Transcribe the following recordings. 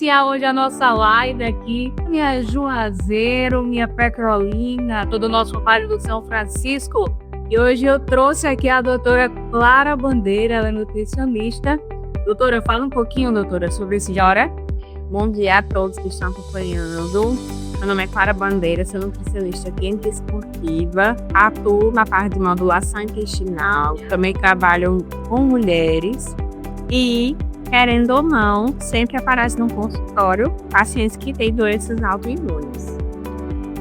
iniciar hoje a nossa live aqui. Minha Juazeiro, minha Petrolina, todo o nosso trabalho do São Francisco. E hoje eu trouxe aqui a doutora Clara Bandeira, ela é nutricionista. Doutora, fala um pouquinho, doutora, sobre esse hora. Bom dia a todos que estão acompanhando. Meu nome é Clara Bandeira, sou nutricionista clínica esportiva, atuo na parte de modulação intestinal, também trabalho com mulheres e, querendo ou não, sempre aparece no consultório pacientes que têm doenças autoimunes.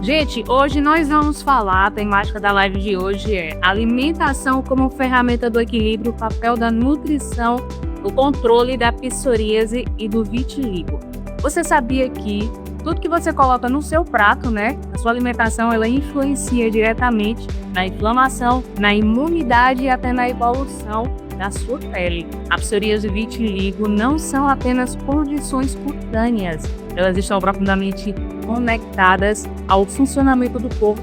Gente, hoje nós vamos falar, a temática da live de hoje é alimentação como ferramenta do equilíbrio, o papel da nutrição no controle da psoríase e do vitiligo. Você sabia que tudo que você coloca no seu prato, né, a sua alimentação, ela influencia diretamente na inflamação, na imunidade e até na evolução da sua pele. A psoríase e o vitiligo não são apenas condições cutâneas, elas estão profundamente conectadas ao funcionamento do corpo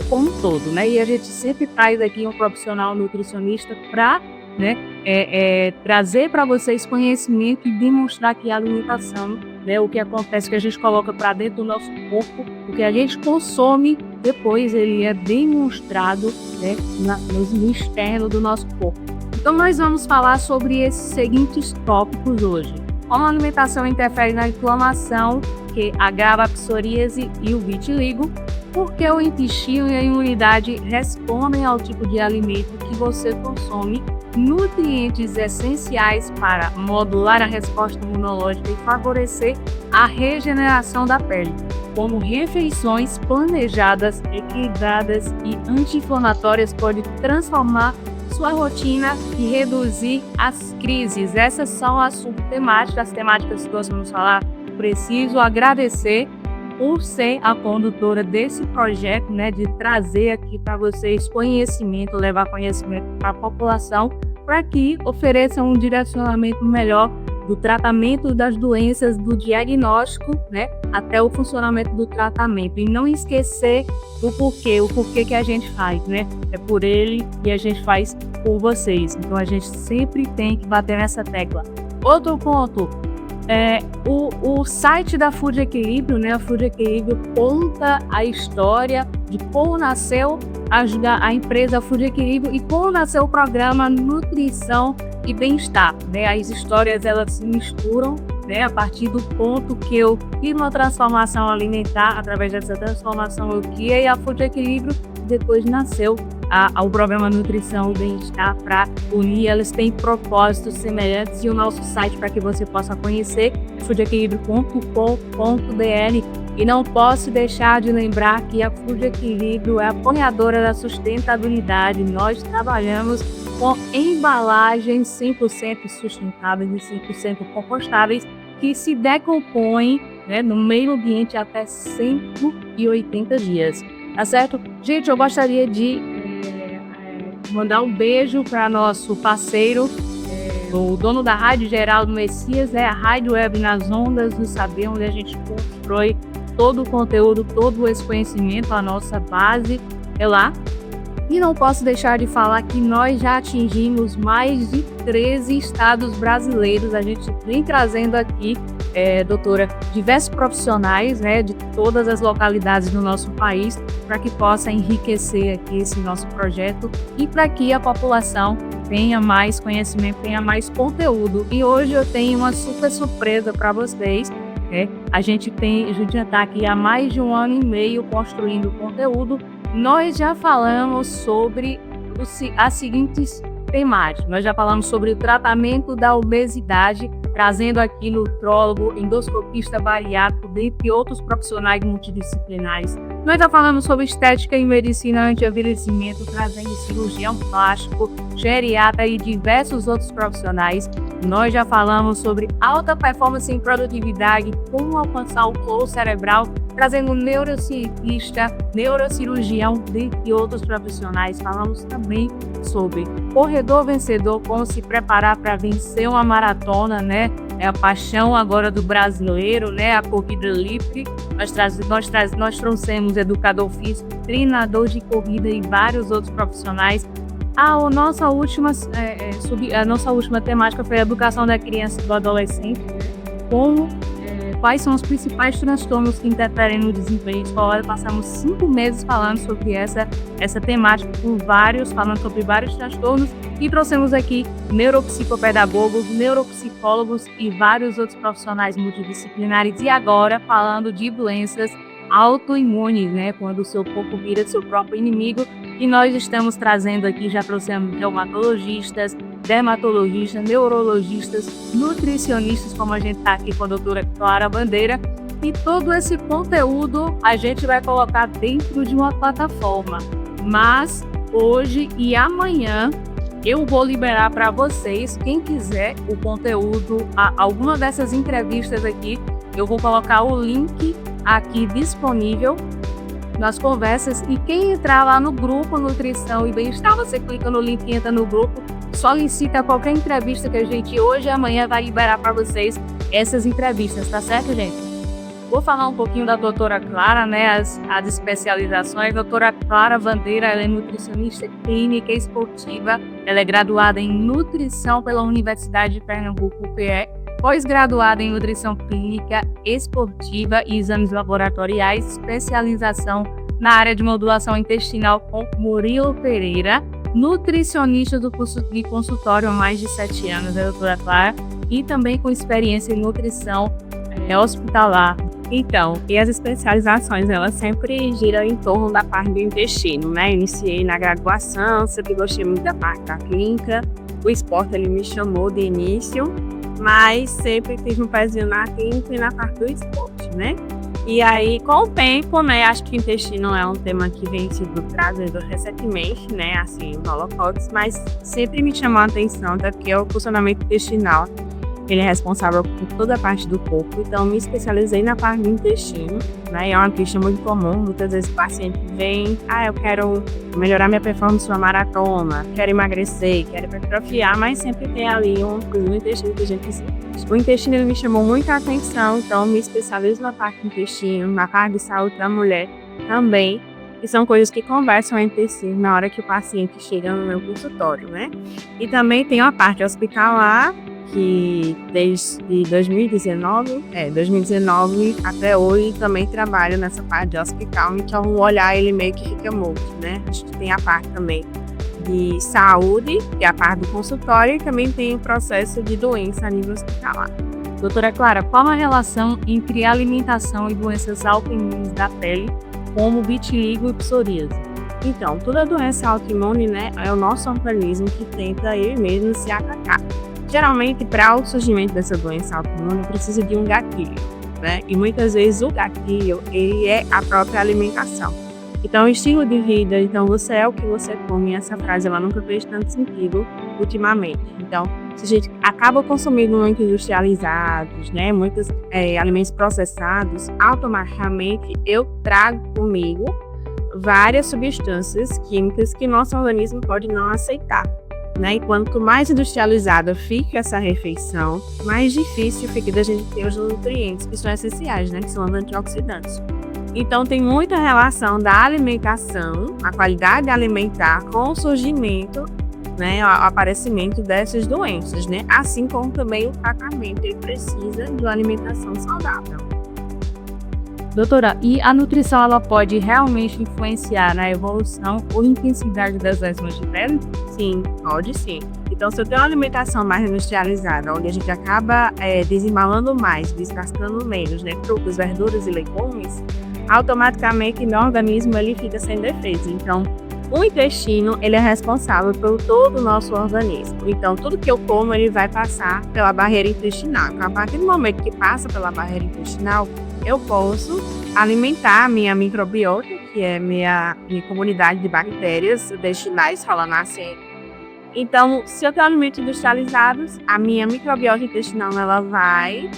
como um todo, né? E a gente sempre traz aqui um profissional nutricionista para, trazer para vocês conhecimento e demonstrar que a alimentação, né, o que acontece que a gente coloca para dentro do nosso corpo, o que a gente consome, depois ele é demonstrado, né, no externo do nosso corpo. Então nós vamos falar sobre esses seguintes tópicos hoje. Como a alimentação interfere na inflamação, que agrava a psoríase e o vitiligo, porque o intestino e a imunidade respondem ao tipo de alimento que você consome, nutrientes essenciais para modular a resposta imunológica e favorecer a regeneração da pele, como refeições planejadas, equilibradas e anti-inflamatórias podem transformar sua rotina e reduzir as crises. Essas são as temáticas que nós vamos falar. Preciso agradecer por ser a condutora desse projeto, né, de trazer aqui para vocês conhecimento, levar conhecimento para a população, para que ofereçam um direcionamento melhor do tratamento das doenças, do diagnóstico, né, até o funcionamento do tratamento. E não esquecer do porquê, o porquê que a gente faz, né? É por ele e a gente faz por vocês. Então a gente sempre tem que bater nessa tecla. Outro ponto, o site da Food Equilíbrio, né? A Food Equilíbrio conta a história de como nasceu a empresa Food Equilíbrio e como nasceu o programa Nutrição e Bem-Estar, né? As histórias elas se misturam, né? A partir do ponto que eu fiz uma transformação alimentar, através dessa transformação eu criei a Food Equilíbrio, depois nasceu o programa Nutrição e Bem-Estar para unir. Elas têm propósitos semelhantes e o nosso site para que você possa conhecer é foodequilibrio.com.br. E não posso deixar de lembrar que a Food Equilíbrio é apoiadora da sustentabilidade. Nós trabalhamos com embalagens 100% sustentáveis e 100% compostáveis que se decompõem, né, no meio ambiente até 180 dias. Tá certo? Gente, eu gostaria de mandar um beijo para nosso parceiro, o dono da Rádio Geraldo Messias, a Rádio Web nas Ondas do Saber, onde a gente constrói todo o conteúdo, todo esse conhecimento, a nossa base é lá. E não posso deixar de falar que nós já atingimos mais de 13 estados brasileiros. A gente vem trazendo aqui, doutora, diversos profissionais, né, de todas as localidades do nosso país, para que possa enriquecer aqui esse nosso projeto e para que a população tenha mais conhecimento, tenha mais conteúdo. E hoje eu tenho uma super surpresa para vocês. A gente já está aqui há mais de 1 ano e meio construindo conteúdo. Nós já falamos sobre as seguintes temáticas. Nós já falamos sobre o tratamento da obesidade, trazendo aqui nutrólogo, endoscopista bariátrico, dentre outros profissionais multidisciplinares. Nós já falamos sobre estética e medicina anti-envelhecimento, trazendo cirurgião plástico, geriatra e diversos outros profissionais. Nós já falamos sobre alta performance em produtividade, como alcançar o flow cerebral, trazendo neurocientista, neurocirurgião, dentre outros profissionais. Falamos também sobre corredor vencedor, como se preparar para vencer uma maratona, né? É a paixão agora do brasileiro, né? A corrida livre. Nós trouxemos educador físico, treinador de corrida e vários outros profissionais. A nossa última temática foi a educação da criança e do adolescente, como quais são os principais transtornos que interferem no desempenho escolar. Passamos 5 meses falando sobre essa temática, falando sobre vários transtornos, e trouxemos aqui neuropsicopedagogos, neuropsicólogos e vários outros profissionais multidisciplinares. E agora falando de doenças autoimunes, né? Quando o seu corpo vira seu próprio inimigo. E nós estamos trazendo aqui, já trouxemos reumatologistas, dermatologistas, neurologistas, nutricionistas, como a gente está aqui com a doutora Clara Bandeira. E todo esse conteúdo a gente vai colocar dentro de uma plataforma. Mas hoje e amanhã eu vou liberar para vocês, quem quiser o conteúdo, alguma dessas entrevistas aqui, eu vou colocar o link aqui disponível nas conversas, e quem entrar lá no grupo Nutrição e Bem-Estar, você clica no link e entra no grupo, solicita qualquer entrevista que a gente hoje e amanhã vai liberar para vocês essas entrevistas, tá certo, gente? Vou falar um pouquinho da doutora Clara, né, as especializações. A doutora Clara Bandeira, ela é nutricionista clínica e esportiva, ela é graduada em nutrição pela Universidade de Pernambuco, UPE, pós-graduada em nutrição clínica, esportiva e exames laboratoriais, especialização na área de modulação intestinal com Murilo Pereira, nutricionista do curso de consultório há mais de 7 anos, a doutora Clara, e também com experiência em nutrição hospitalar. Então, e as especializações, elas sempre giram em torno da parte do intestino, né? Iniciei na graduação, sempre gostei muito da parte da clínica, o esporte ele me chamou de início, mas sempre tive um pezinho na clínica e na parte do esporte, né? E aí, com o tempo, né, acho que o intestino é um tema que vem sido trazido recentemente, né, assim, no Holocotes, mas sempre me chamou a atenção, até porque o funcionamento intestinal, ele é responsável por toda a parte do corpo, então me especializei na parte do intestino, né, é uma queixa muito comum, muitas vezes o paciente vem, eu quero melhorar minha performance numa maratona, quero emagrecer, quero hipertrofiar, mas sempre tem ali uma coisa no intestino que a gente precisa. O intestino ele me chamou muita atenção, então me especializo na parte do intestino, na parte de saúde da mulher também, que são coisas que conversam entre si na hora que o paciente chega no meu consultório, né? E também tem a parte hospitalar, que desde 2019 até hoje também trabalho nessa parte de hospital, então o olhar ele meio que fica morto, né? A gente tem a parte também de saúde, que é a parte do consultório, e também tem o processo de doença a nível hospitalar. Doutora Clara, qual a relação entre alimentação e doenças autoimunes da pele, como vitiligo e psoríase? Então, toda doença autoimune, né, é o nosso organismo que tenta ele mesmo se atacar. Geralmente, para o surgimento dessa doença autoimune, precisa de um gatilho, né? E muitas vezes o gatilho, ele é a própria alimentação. Então, o estilo de vida, então você é o que você come, essa frase ela nunca fez tanto sentido ultimamente. Então, se a gente acaba consumindo muito industrializados, né, muitos alimentos processados, automaticamente eu trago comigo várias substâncias químicas que nosso organismo pode não aceitar, né? E quanto mais industrializada fica essa refeição, mais difícil fica da gente ter os nutrientes que são essenciais, né, que são os antioxidantes. Então, tem muita relação da alimentação, a qualidade alimentar, com o surgimento, né, o aparecimento dessas doenças, né? Assim como também o tratamento, ele precisa de uma alimentação saudável. Doutora, e a nutrição ela pode realmente influenciar na evolução ou intensidade das lesões de pele? Sim, pode sim. Então, se eu tenho uma alimentação mais industrializada, onde a gente acaba desembalando mais, descascando menos, né, frutas, verduras e legumes, automaticamente meu organismo ele fica sem defesa. Então, o intestino ele é responsável por todo o nosso organismo. Então, tudo que eu como ele vai passar pela barreira intestinal. Então, a partir do momento que passa pela barreira intestinal, eu posso alimentar a minha microbiota, que é minha comunidade de bactérias intestinais, falando assim. Então, se eu tenho alimentos industrializados, a minha microbiota intestinal ela vai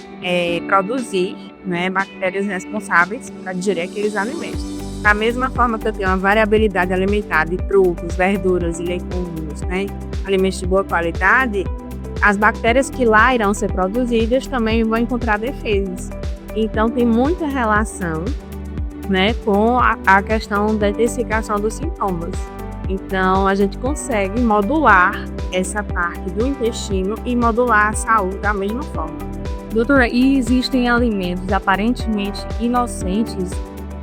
produzir, né, bactérias responsáveis para digerir aqueles alimentos. Da mesma forma que eu tenho uma variabilidade alimentar de frutas, verduras e legumes, né, alimentos de boa qualidade, as bactérias que lá irão ser produzidas também vão encontrar defesas. Então, tem muita relação, né, com a questão da intensificação dos sintomas. Então, a gente consegue modular essa parte do intestino e modular a saúde da mesma forma. Doutora, e existem alimentos aparentemente inocentes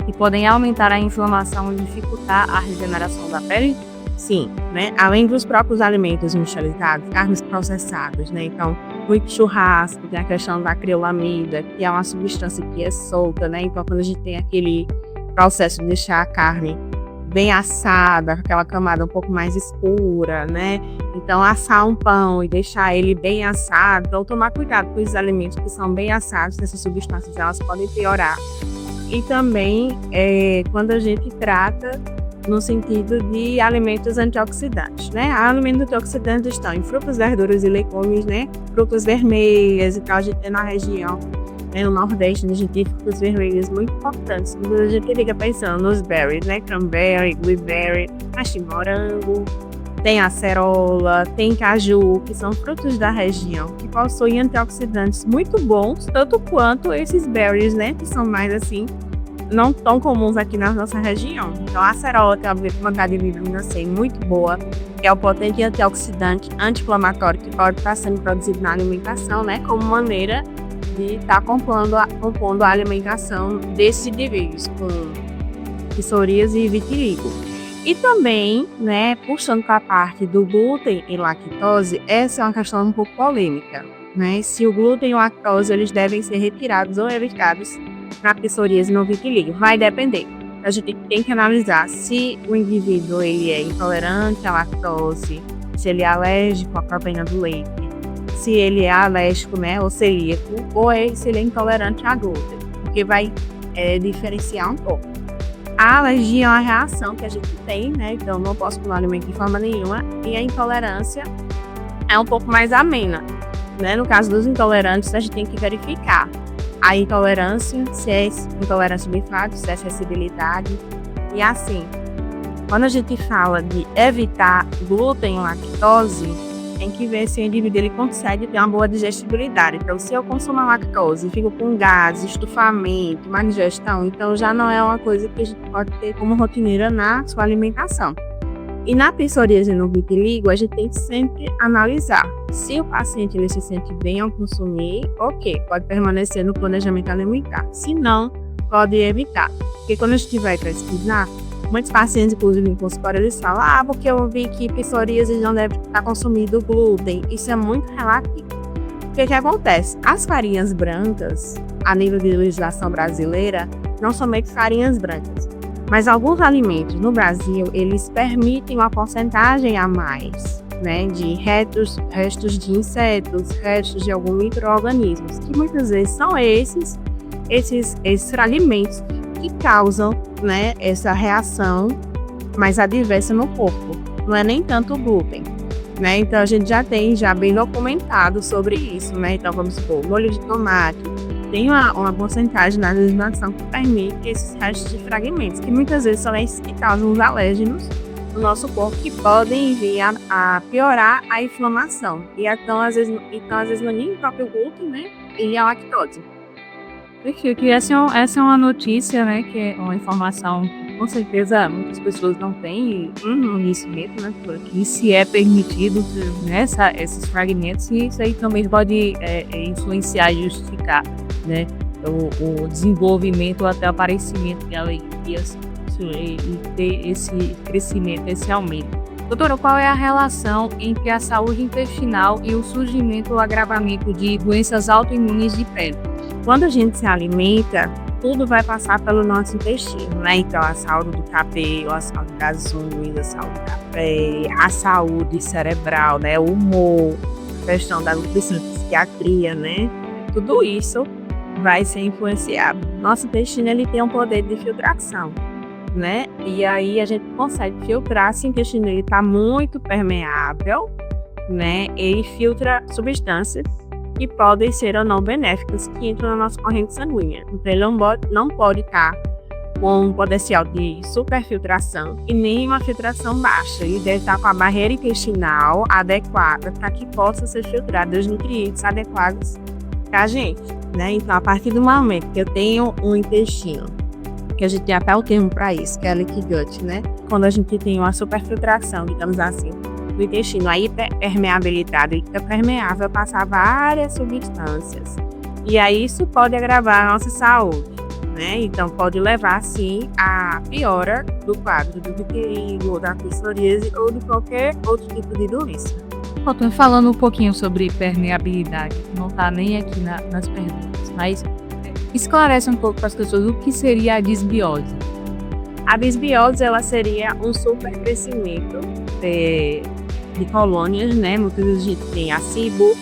que podem aumentar a inflamação e dificultar a regeneração da pele? Sim, né? Além dos próprios alimentos industrializados, carnes processadas, né? Então, muito churrasco, tem a questão da acrilamida, que é uma substância que é solta, né? Então, quando a gente tem aquele processo de deixar a carne bem assada, com aquela camada um pouco mais escura, né? Então, assar um pão e deixar ele bem assado. Então, tomar cuidado com os alimentos que são bem assados, essas substâncias elas podem piorar. E também, quando a gente trata no sentido de alimentos antioxidantes, né? Alimentos antioxidantes estão em frutas, verduras e legumes, né? Frutas vermelhas, então a gente tem na região, né, no Nordeste, a gente tem frutas vermelhas muito importantes. Quando a gente fica pensando nos berries, né? Cranberry, blueberry, mas tem morango, tem acerola, tem caju, que são frutos da região, que possuem antioxidantes muito bons, tanto quanto esses berries, né? Que são mais assim, não tão comuns aqui na nossa região. Então, a acerola tem uma quantidade de vitamina C muito boa, que é o potente antioxidante anti-inflamatório que pode estar sendo produzido na alimentação, né, como maneira de estar compondo a alimentação desses indivíduos com psoríase e vitiligo. E também, né, puxando para a parte do glúten e lactose, essa é uma questão um pouco polêmica, né? Se o glúten e a lactose eles devem ser retirados ou evitados na psoríase e no vitiligo, vai depender. A gente tem que analisar se o indivíduo ele é intolerante à lactose, se ele é alérgico à proteína do leite, se ele é alérgico, né, ou celíaco, ou se ele é intolerante a glúten, porque vai diferenciar um pouco. A alergia é uma reação que a gente tem, né, então não posso comer alimento de forma nenhuma, e a intolerância é um pouco mais amena, né? No caso dos intolerantes, a gente tem que verificar a intolerância, se é intolerância de fato, se é sensibilidade. E assim, quando a gente fala de evitar glúten e lactose, tem que ver se o indivíduo ele consegue ter uma boa digestibilidade. Então, se eu consumo a lactose, fico com gases, estufamento, má digestão, então já não é uma coisa que a gente pode ter como rotineira na sua alimentação. E na psoríase e no vitiligo, a gente tem que sempre analisar se o paciente ele se sente bem ao consumir, ok, pode permanecer no planejamento alimentar. Se não, pode evitar. Porque quando a gente vai pesquisar, muitos pacientes, inclusive em consultório, eles falam, porque eu vi que psoríase não deve estar consumindo glúten. Isso é muito relativo. O que acontece? As farinhas brancas, a nível de legislação brasileira, não somente farinhas brancas, mas alguns alimentos no Brasil, eles permitem uma porcentagem a mais, né, de restos de insetos, restos de alguns micro-organismos, que muitas vezes são esses alimentos que causam, né, essa reação mais adversa no corpo. Não é nem tanto o glúten, né? Então a gente já tem bem documentado sobre isso, né? Então vamos supor, molho de tomate tem uma porcentagem na legislação que permite esses restos de fragmentos, que muitas vezes são esses que causam os alérgenos no nosso corpo, que podem vir a piorar a inflamação. E então, às vezes não é nem o próprio glúten, né? E a lactose. Perfeito. E essa é uma notícia, né? Que é uma informação que com certeza muitas pessoas não têm conhecimento, né? Porque se é permitido, né, esses fragmentos, e isso aí também pode influenciar e justificar, né, o desenvolvimento ou até o aparecimento de alergias e ter esse crescimento, esse aumento. Doutora, qual é a relação entre a saúde intestinal e o surgimento ou agravamento de doenças autoimunes de pele? Quando a gente se alimenta, tudo vai passar pelo nosso intestino, né? Então, a saúde do cabelo, a saúde das unhas, a saúde da pele, a saúde cerebral, né? O humor, a questão da nutrição, psiquiatria, né? Tudo isso vai ser influenciado. Nosso intestino, ele tem um poder de filtração, né? E aí a gente consegue filtrar se o intestino ele está muito permeável, né? Ele filtra substâncias que podem ser ou não benéficas que entram na nossa corrente sanguínea. Então ele não pode estar com um potencial de superfiltração e nem uma filtração baixa. Ele deve estar com a barreira intestinal adequada para que possa ser filtrado os nutrientes adequados para a gente, né? Então, a partir do momento que eu tenho um intestino, que a gente tem até o termo para isso, que é leaky gut, né? Quando a gente tem uma superfiltração, digamos assim, do intestino, a hiperpermeabilidade, ele fica permeável a passar várias substâncias. E aí isso pode agravar a nossa saúde, né? Então pode levar, sim, à piora do quadro do vitiligo, ou da psoríase ou de qualquer outro tipo de doença. Estou falando um pouquinho sobre permeabilidade, não está nem aqui nas perguntas, mas esclarece um pouco para as pessoas o que seria a disbiose. A disbiose, ela seria um supercrescimento de colônias, né? Muitas vezes a gente tem a SIBO,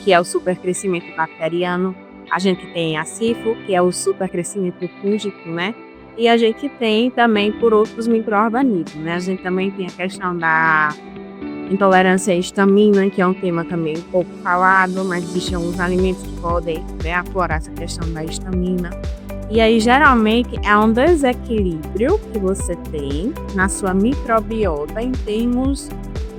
que é o supercrescimento bacteriano, a gente tem a SIFO, que é o supercrescimento fúngico, né? E a gente tem também por outros micro-organismos, né? A gente também tem a questão da intolerância à histamina, que é um tema também um pouco falado, mas existem alguns alimentos que podem, né, aflorar essa questão da histamina. E aí, geralmente, é um desequilíbrio que você tem na sua microbiota em termos,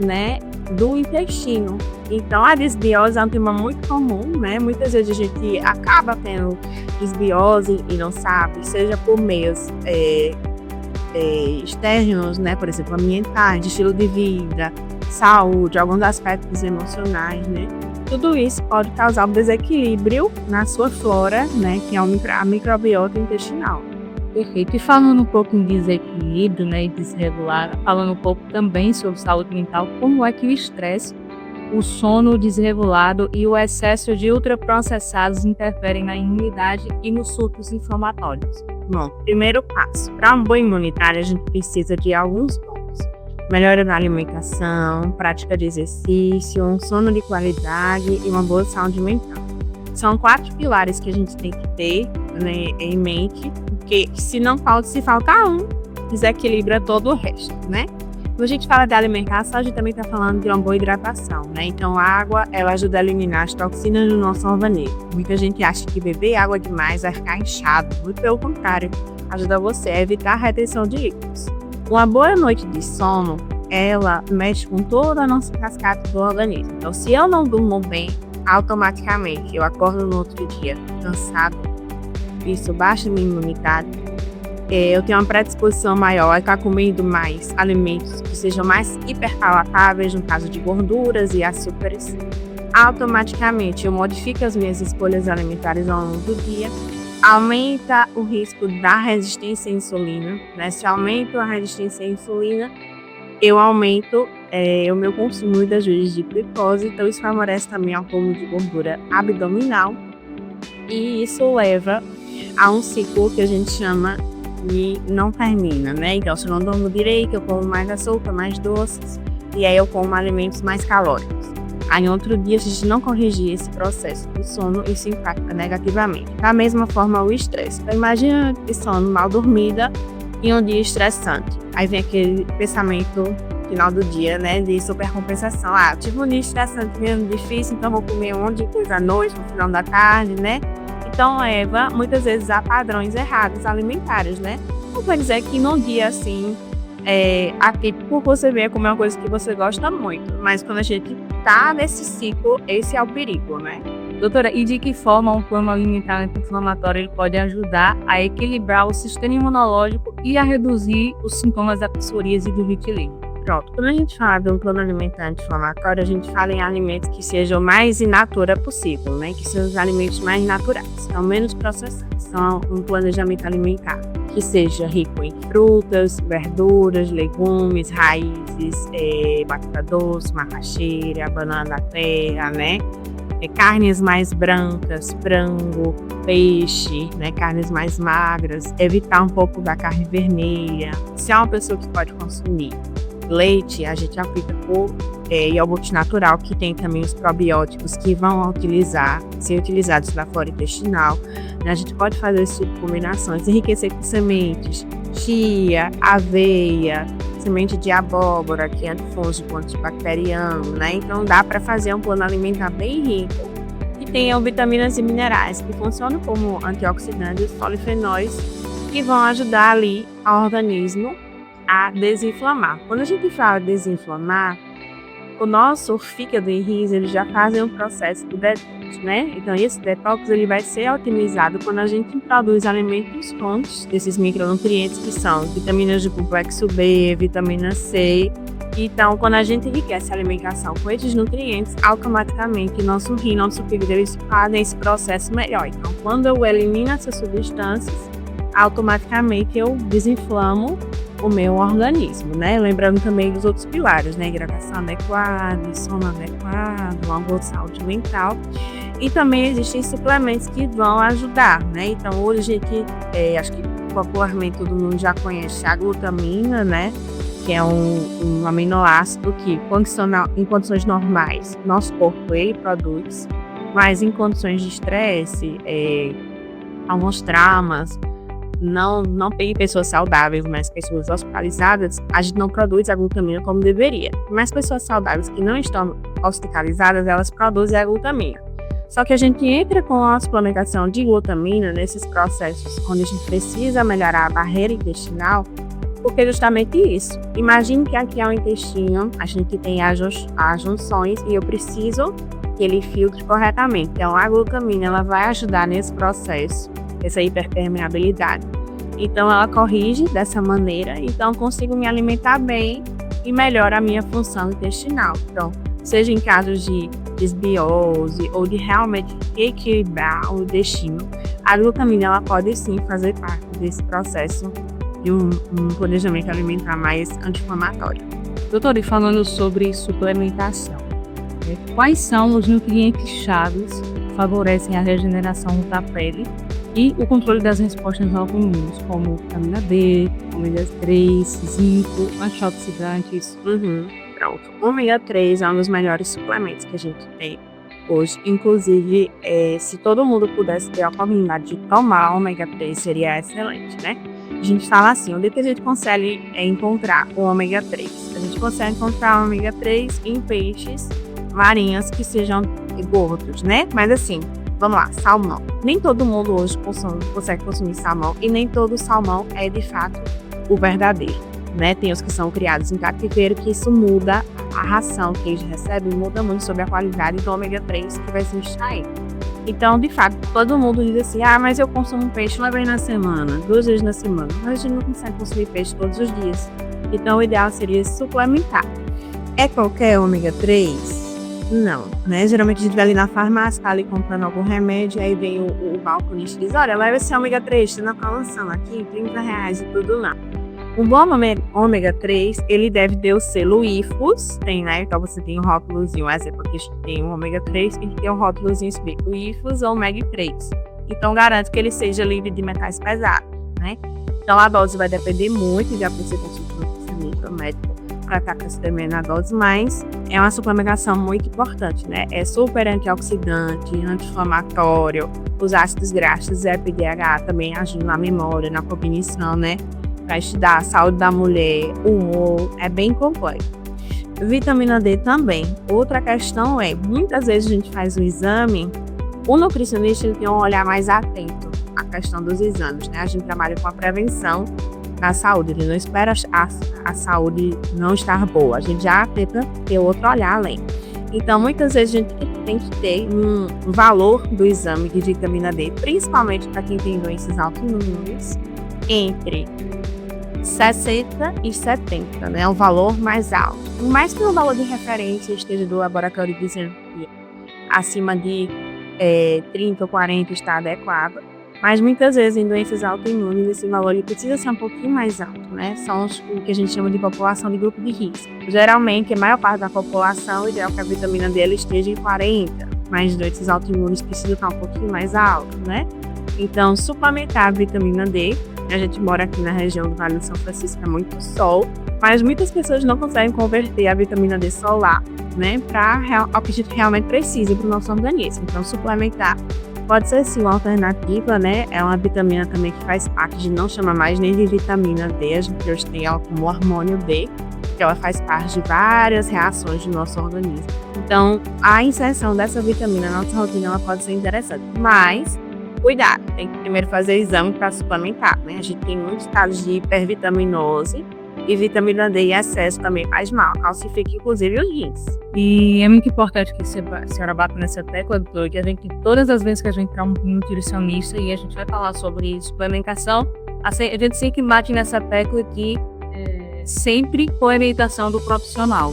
né, do intestino. Então, a disbiose é um tema muito comum, né? Muitas vezes a gente acaba tendo disbiose e não sabe, seja por meios externos, né? Por exemplo, ambientais, de estilo de vida, saúde, alguns aspectos emocionais, né? Tudo isso pode causar um desequilíbrio na sua flora, né? Que é a microbiota intestinal. Perfeito. E falando um pouco em desequilíbrio, né, e desregular, falando um pouco também sobre saúde mental, como é que o estresse, o sono desregulado e o excesso de ultraprocessados interferem na imunidade e nos surtos inflamatórios? Bom, primeiro passo. Para uma boa imunitária, a gente precisa de alguns pontos. Melhora na alimentação, prática de exercício, um sono de qualidade e uma boa saúde mental. São 4 pilares que a gente tem que ter, né, em mente, porque se faltar um, desequilibra todo o resto, né? Quando a gente fala de alimentação, a gente também está falando de uma boa hidratação, né? Então, a água, ela ajuda a eliminar as toxinas do nosso organismo. Muita gente acha que beber água demais vai ficar inchado. Muito pelo contrário, ajuda você a evitar a retenção de líquidos. Uma boa noite de sono, ela mexe com toda a nossa cascata do organismo. Então, se eu não durmo bem, automaticamente eu acordo no outro dia cansado, isso baixa minha imunidade, eu tenho uma predisposição maior a estar comendo mais alimentos que sejam mais hiperpalatáveis, no caso de gorduras e açúcares. Automaticamente eu modifico as minhas escolhas alimentares ao longo do dia, aumenta o risco da resistência à insulina, né? Se eu aumento a resistência à insulina, eu aumento o meu consumo das vezes de glicose, então isso favorece também ao acúmulo de gordura abdominal e isso leva a um ciclo que a gente chama de não termina, né? Então, se eu não durmo direito, eu como mais açúcar, mais doces, e aí eu como alimentos mais calóricos. Aí, em outro dia, se a gente não corrigir esse processo do sono, isso impacta negativamente. Da mesma forma, o estresse. Então, imagina de sono mal dormida e um dia estressante. Aí vem aquele pensamento no final do dia, né, de supercompensação. Tive um dia estressante mesmo, difícil, então vou comer um monte de coisa à noite, no final da tarde, né? Então leva, muitas vezes, a padrões errados alimentares, né? Não quer dizer que num dia assim, atípico, você venha comer uma coisa que você gosta muito. Mas quando a gente tá nesse ciclo, esse é o perigo, né? Doutora, e de que forma um plano alimentar anti-inflamatório ele pode ajudar a equilibrar o sistema imunológico e a reduzir os sintomas da psoríase e do vitiligo? Pronto, quando a gente fala de um plano alimentar anti-inflamatório, a gente fala em alimentos que sejam mais in natura possível, né? Que sejam os alimentos mais naturais, então menos processados. Então, um planejamento alimentar que seja rico em frutas, verduras, legumes, raízes, batata doce, macaxeira, banana da terra, né? Carnes mais brancas, frango, peixe, né? Carnes mais magras, evitar um pouco da carne vermelha. Se é uma pessoa que pode consumir leite, a gente aplica por iogurte natural, que tem também os probióticos que vão ser utilizados na flora intestinal. A gente pode fazer esse tipo de combinações, enriquecer com sementes, chia, aveia, semente de abóbora, que é antifúngico, antibacteriano, né? Então dá para fazer um plano alimentar bem rico, que tenha vitaminas e minerais, que funcionam como antioxidantes, polifenóis, que vão ajudar ali ao organismo a desinflamar. Quando a gente fala desinflamar, o nosso fígado e rins, eles já fazem um processo de detox, né? Então, esse detox ele vai ser otimizado quando a gente introduz alimentos fontes desses micronutrientes que são vitaminas do complexo B, vitamina C. Então, quando a gente enriquece a alimentação com esses nutrientes, automaticamente nosso rim, nosso fígado, eles fazem esse processo melhor. Então, quando eu elimino essas substâncias, automaticamente eu desinflamo o meu organismo, né? Lembrando também dos outros pilares, né? Hidratação adequada, sono adequado, uma boa saúde mental. E também existem suplementos que vão ajudar, né? Então, hoje a gente, acho que popularmente todo mundo já conhece a glutamina, né? Que é um aminoácido que, em condições normais, nosso corpo ele produz, mas em condições de estresse, alguns traumas, não tem pessoas saudáveis, mas pessoas hospitalizadas, a gente não produz a glutamina como deveria. Mas pessoas saudáveis que não estão hospitalizadas, elas produzem a glutamina. Só que a gente entra com a suplementação de glutamina nesses processos onde a gente precisa melhorar a barreira intestinal, porque é justamente isso. Imagine que aqui é o intestino, a gente tem as junções e eu preciso que ele filtre corretamente. Então, a glutamina ela vai ajudar nesse processo, essa hiperpermeabilidade. Então, ela corrige dessa maneira, então consigo me alimentar bem e melhora a minha função intestinal. Então, seja em casos de desbiose ou de realmente equilibrar o intestino, a glutamina ela pode sim fazer parte desse processo de um planejamento alimentar mais anti-inflamatório. Doutora, e falando sobre suplementação, quais são os nutrientes chaves que favorecem a regeneração da pele e o controle das respostas autoimunes, como vitamina D, ômega 3, zinco, antioxidantes? Pronto. O ômega 3 é um dos melhores suplementos que a gente tem hoje. Inclusive, se todo mundo pudesse ter a oportunidade de tomar ômega 3, seria excelente, né? A gente fala assim, onde é que a gente consegue encontrar o ômega 3? A gente consegue encontrar o ômega 3 em peixes marinhos que sejam gordos, né? Mas assim, vamos lá, salmão. Nem todo mundo hoje consegue consumir salmão e nem todo salmão é de fato o verdadeiro, né? Tem os que são criados em cativeiro, que isso muda a ração que eles recebem, muda muito sobre a qualidade do ômega 3 que vai se extrair. Então, de fato, todo mundo diz assim, mas eu consumo peixe uma vez na semana, 2 vezes na semana. Mas a gente não consegue consumir peixe todos os dias. Então, o ideal seria suplementar. É qualquer ômega 3? Não, né? Geralmente a gente vai ali na farmácia, tá ali comprando algum remédio, aí vem o balconista e diz, olha, leva esse ômega 3, tá na promoção aqui, R$30 e tudo lá. Um bom ômega 3, ele deve ter o selo IFOS, tem, né? Então você tem um rótulozinho, exemplo aqui tem um ômega 3 e tem um rótulozinho escrito IFOS ou ômega 3. Então garante que ele seja livre de metais pesados, né? Então a dose vai depender muito, já precisa consultar um nutricionista médico para estar considerando a dose, mas é uma suplementação muito importante, né? É super antioxidante, anti-inflamatório, os ácidos graxos EPDH também ajudam na memória, na cognição, né? Para estudar a saúde da mulher, o humor, é bem completo. Vitamina D também. Outra questão é, muitas vezes a gente faz o exame, o nutricionista ele tem um olhar mais atento à questão dos exames, né? A gente trabalha com a prevenção da saúde, ele não espera a saúde não estar boa, a gente já tenta ter outro olhar além. Então, muitas vezes a gente tem que ter um valor do exame de vitamina D, principalmente para quem tem doenças autoimunes, entre 60 e 70, né? O valor mais alto. Por mais que o valor de referência esteja do laboratório dizendo que acima de 30 ou 40 está adequado, mas muitas vezes em doenças autoimunes esse valor ele precisa ser um pouquinho mais alto, né? São o que a gente chama de população de grupo de risco. Geralmente, a maior parte da população, ideal que a vitamina D ela esteja em 40, mas doenças autoimunes precisa estar um pouquinho mais alto, né? Então, suplementar a vitamina D. A gente mora aqui na região do Vale do São Francisco, é muito sol, mas muitas pessoas não conseguem converter a vitamina D solar, né, para o que a gente realmente precisa para o nosso organismo. Então, suplementar pode ser sim uma alternativa, né? É uma vitamina também que faz parte, de não chama mais nem de vitamina D, a gente hoje tem ela como hormônio D, que ela faz parte de várias reações do nosso organismo. Então, a inserção dessa vitamina na nossa rotina ela pode ser interessante, mas cuidado, tem que primeiro fazer exame para suplementar, né? A gente tem muitos casos de hipervitaminose E vitamina D em excesso também faz mal, calcifica inclusive os rins. E é muito importante que a senhora bata nessa tecla, doutora, que a gente, todas as vezes que a gente entrar um nutricionista e a gente vai falar sobre suplementação, a gente sempre bate nessa tecla de sempre com a orientação do profissional.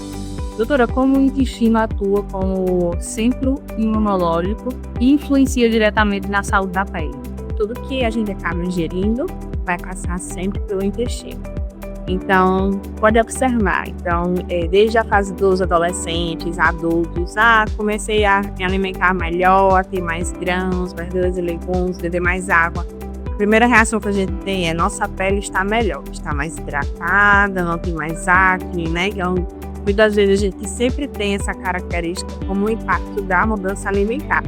Doutora, como o intestino atua como centro imunológico e influencia diretamente na saúde da pele? Tudo que a gente acaba ingerindo vai passar sempre pelo intestino. Então, pode observar. Então, desde a fase dos adolescentes, adultos, comecei a me alimentar melhor, a ter mais grãos, verduras e legumes, beber mais água. A primeira reação que a gente tem é nossa pele está melhor, está mais hidratada, não tem mais acne, né? Então, muitas vezes a gente sempre tem essa característica como o impacto da mudança alimentar.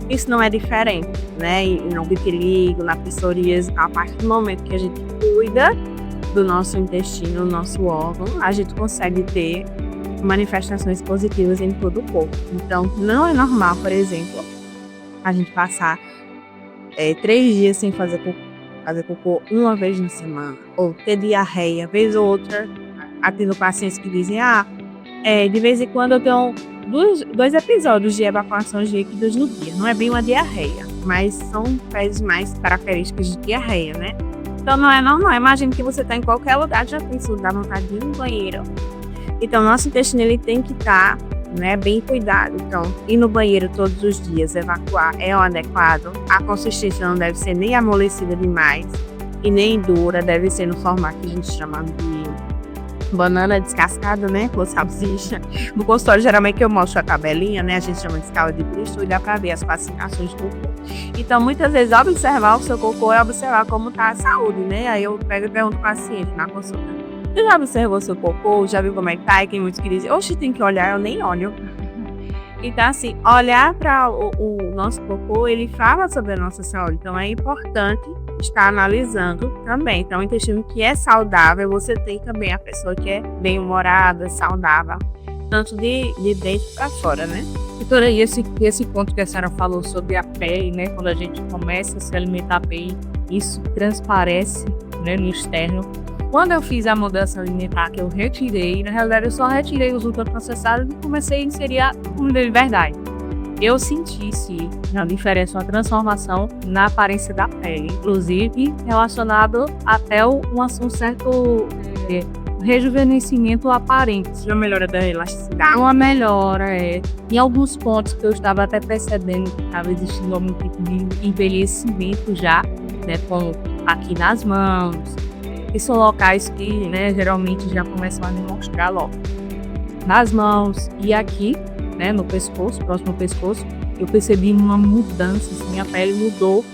Isso não é diferente, né? E no vitiligo, na psoríase, a partir do momento que a gente cuida do nosso intestino, do nosso órgão, a gente consegue ter manifestações positivas em todo o corpo. Então, não é normal, por exemplo, a gente passar 3 dias sem fazer cocô uma vez na semana, ou ter diarreia, vez ou outra, atendo pacientes que dizem, de vez em quando eu tenho 2 episódios de evacuação de líquidos no dia. Não é bem uma diarreia, mas são fezes mais características de diarreia, né? Então não é normal. Imagina que você está em qualquer lugar, já pensou, dá vontade de ir no banheiro. Então nosso intestino ele tem que estar bem cuidado. Então, ir no banheiro todos os dias, evacuar é o adequado. A consistência não deve ser nem amolecida demais e nem dura, deve ser no formato que a gente chama de banana descascada, né? Com salsicha. No consultório, geralmente eu mostro a tabelinha, né? A gente chama de escala de Bristol e dá pra ver as classificações do cocô. Então, muitas vezes, observar o seu cocô é observar como tá a saúde, né? Aí eu pego e pergunto ao paciente na consulta: você já observou seu cocô? Já viu como é que tá? E tem muitos que dizem: oxe, tem que olhar, eu nem olho. Então, assim, olhar para o nosso cocô, ele fala sobre a nossa saúde. Então, é importante estar analisando também. Então, o intestino que é saudável, você tem também a pessoa que é bem-humorada, saudável, tanto de dentro para fora, né? Doutora, e esse ponto que a senhora falou sobre a pele, né? Quando a gente começa a se alimentar bem, isso transparece, né, no externo. Quando eu fiz a mudança alimentar, que eu retirei, na realidade eu só retirei os ultraprocessados e comecei a inserir a comida de verdade. Eu senti, sim, a diferença, uma transformação na aparência da pele, inclusive relacionado até um certo rejuvenescimento aparente. Uma melhora da elasticidade. Uma melhora, Em alguns pontos que eu estava até percebendo que estava existindo algum tipo de envelhecimento já, né, como aqui nas mãos. Que são locais que, né, geralmente já começam a demonstrar logo. Nas mãos e aqui, né, no pescoço, próximo ao pescoço, eu percebi uma mudança, assim, a pele mudou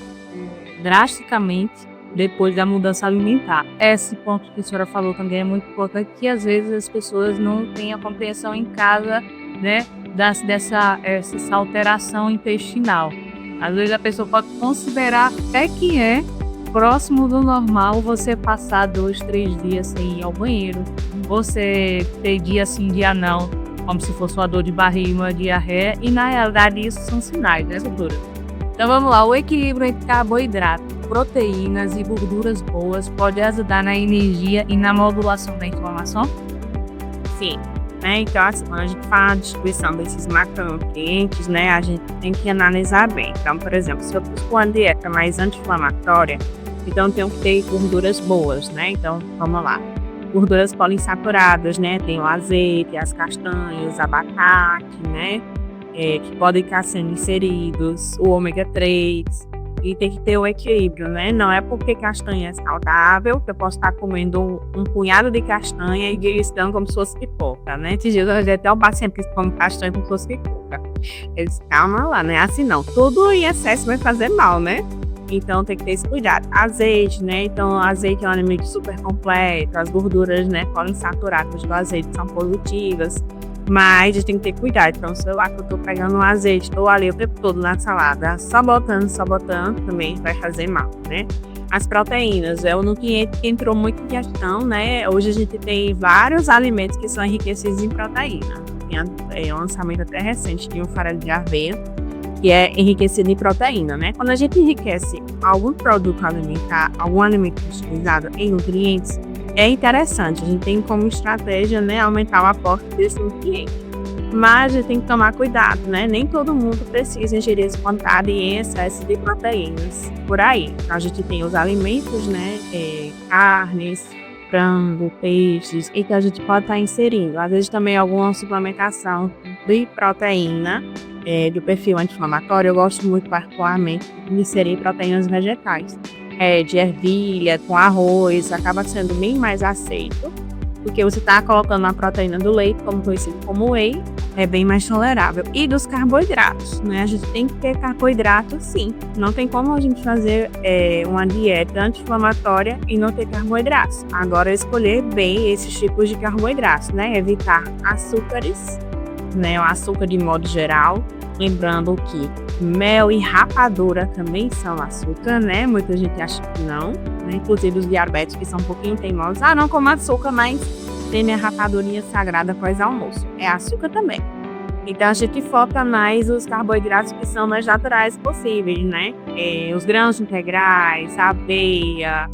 drasticamente depois da mudança alimentar. Esse ponto que a senhora falou também é muito importante, que às vezes as pessoas não têm a compreensão em casa, né, dessa alteração intestinal. Às vezes a pessoa pode considerar até que é próximo do normal você passar 2, 3 dias sem ir ao banheiro, você ter dia sim, dia não, como se fosse uma dor de barriga, uma diarreia, e na realidade isso são sinais, né, doutora? Então vamos lá, o equilíbrio entre carboidrato, proteínas e gorduras boas pode ajudar na energia e na modulação da inflamação? Sim, né? Então assim, quando a gente fala de distribuição desses macronutrientes, né, a gente tem que analisar bem. Então, por exemplo, se eu busco uma dieta mais anti-inflamatória, então tenho que ter gorduras boas, né? Então, vamos lá. Gorduras poliinsaturadas, né? Tem o azeite, as castanhas, abacate, né? Que podem estar sendo inseridos, o ômega 3. E tem que ter o equilíbrio, né? Não é porque castanha é saudável que eu posso estar comendo um punhado de castanha e beliscando como se fosse pipoca, né? Esses dias eu já até um paciente que come castanha como se fosse pipoca. Eles, calma lá, né? Assim não. Tudo em excesso vai fazer mal, né? Então tem que ter esse cuidado. Azeite, né? Então azeite é um alimento super completo. As gorduras, né, poliinsaturadas do azeite são positivas. Mas a gente tem que ter cuidado. Então, se eu tô pegando um azeite, estou ali o tempo todo na salada, só botando, também vai fazer mal, né? As proteínas, é um nutriente que entrou muito em questão, né? Hoje a gente tem vários alimentos que são enriquecidos em proteína. Tem um lançamento até recente de um farelo de aveia, que é enriquecido em proteína, né? Quando a gente enriquece algum produto alimentar, algum alimento utilizado em nutrientes, é interessante, a gente tem como estratégia, né, aumentar o aporte desse nutriente. Mas a gente tem que tomar cuidado, né? Nem todo mundo precisa ingerir essa quantidade em excesso de proteínas por aí. Então, a gente tem os alimentos, né? Carnes, frango, peixes, e que a gente pode estar inserindo. Às vezes também alguma suplementação de proteína, do perfil anti-inflamatório. Eu gosto muito particularmente de inserir proteínas vegetais. De ervilha, com arroz, acaba sendo bem mais aceito, porque você está colocando uma proteína do leite, como conhecido como whey, é bem mais tolerável. E dos carboidratos, né? A gente tem que ter carboidrato, sim. Não tem como a gente fazer uma dieta anti-inflamatória e não ter carboidratos. Agora, escolher bem esses tipos de carboidratos, né? Evitar açúcares, né? O açúcar de modo geral. Lembrando que mel e rapadura também são açúcar, né? Muita gente acha que não, né? Inclusive os diabéticos que são um pouquinho teimosos. Não como açúcar, mas tem minha rapadurinha sagrada após almoço. É açúcar também. Então a gente foca mais os carboidratos que são mais naturais possíveis, né? Os grãos integrais, a aveia,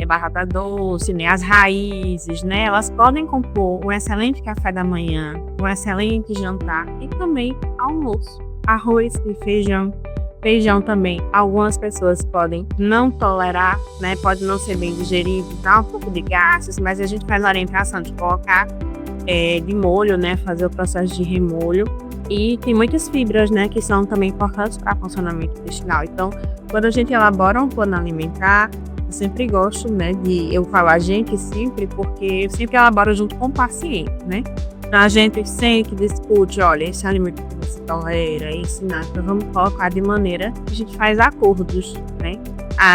batata doce, né? As raízes, né? Elas podem compor um excelente café da manhã, um excelente jantar e também almoço. Arroz e feijão. Feijão também, algumas pessoas podem não tolerar, né? Pode não ser bem digerido, dá um pouco de gases, mas a gente faz a orientação de colocar de molho, né? Fazer o processo de remolho. E tem muitas fibras, né? Que são também importantes para o funcionamento intestinal. Então, quando a gente elabora um plano alimentar, eu sempre gosto, né? Eu falo a gente sempre, porque eu sempre elaboro junto com o paciente, né? A gente sempre discute, olha, esse alimento que você tolera, ensinar, então vamos colocar de maneira que a gente faz acordos, né?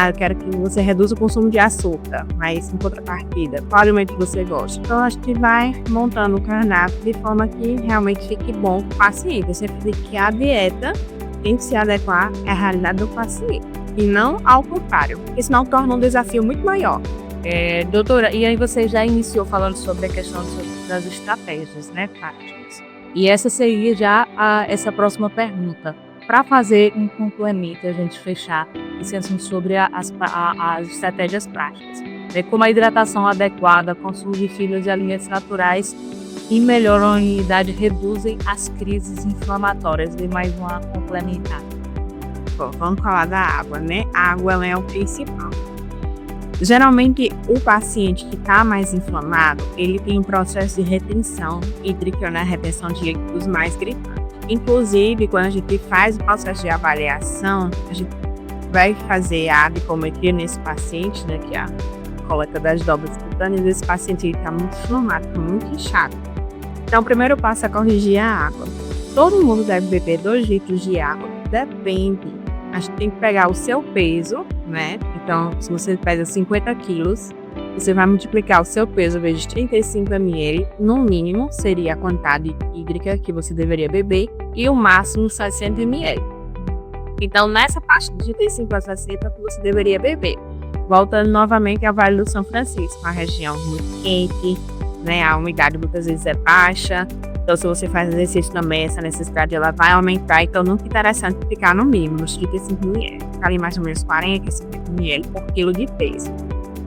Eu quero que você reduza o consumo de açúcar, mas em contrapartida, qual alimento você gosta? Então a gente vai montando o cardápio de forma que realmente fique bom para o paciente. Eu sempre digo que a dieta tem que se adequar à realidade do paciente e não ao contrário, porque senão torna um desafio muito maior. Doutora, e aí você já iniciou falando sobre a questão das estratégias, né, práticas. E essa seria já essa próxima pergunta. Para fazer um complemento, a gente fechar esse assunto sobre as estratégias práticas. Como a hidratação adequada, consumo de fibras e alimentos naturais e melhoram a imunidade, reduzem as crises inflamatórias. E mais uma complementar. Bom, vamos falar da água, né? A água ela é o principal. Geralmente, o paciente que está mais inflamado, ele tem um processo de retenção hídrica, né? Retenção de líquidos mais gritante. Inclusive, quando a gente faz o processo de avaliação, a gente vai fazer a adipometria nesse paciente, né? Que é a coleta das dobras cutâneas. Esse paciente está muito inflamado, está muito inchado. Então, o primeiro passo é corrigir a água. Todo mundo deve beber 2 litros de água. Depende. A gente tem que pegar o seu peso, né? Então, se você pesa 50 quilos, você vai multiplicar o seu peso vezes 35 ml, no mínimo seria a quantidade hídrica que você deveria beber, e o máximo 60 ml. Então, nessa faixa de 35 a 60 que você deveria beber. Voltando novamente ao Vale do São Francisco, uma região muito quente, né? A umidade muitas vezes é baixa. Então, se você faz exercício também, essa necessidade ela vai aumentar. Então, nunca é interessante ficar no mínimo, nos 35 ml. Ficar ali mais ou menos 40, 50 ml por quilo de peso,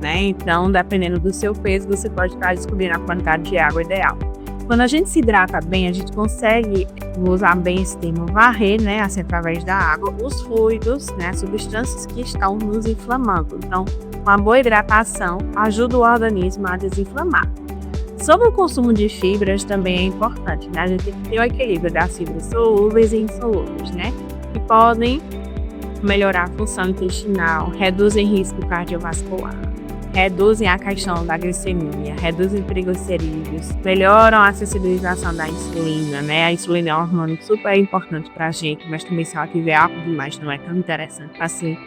né? Então, dependendo do seu peso, você pode estar descobrindo a quantidade de água ideal. Quando a gente se hidrata bem, a gente consegue, vou usar bem esse termo, varrer, né? Assim, através da água, os fluidos, né? As substâncias que estão nos inflamando. Então, uma boa hidratação ajuda o organismo a desinflamar. Sobre o consumo de fibras também é importante, né? A gente tem que ter o equilíbrio das fibras solúveis e insolúveis, né? Que podem melhorar a função intestinal, reduzem risco cardiovascular, reduzem a questão da glicemia, reduzem triglicerídeos, melhoram a sensibilização da insulina, né? A insulina é um hormônio super importante pra gente, mas também se ela tiver alto demais não é tão interessante assim.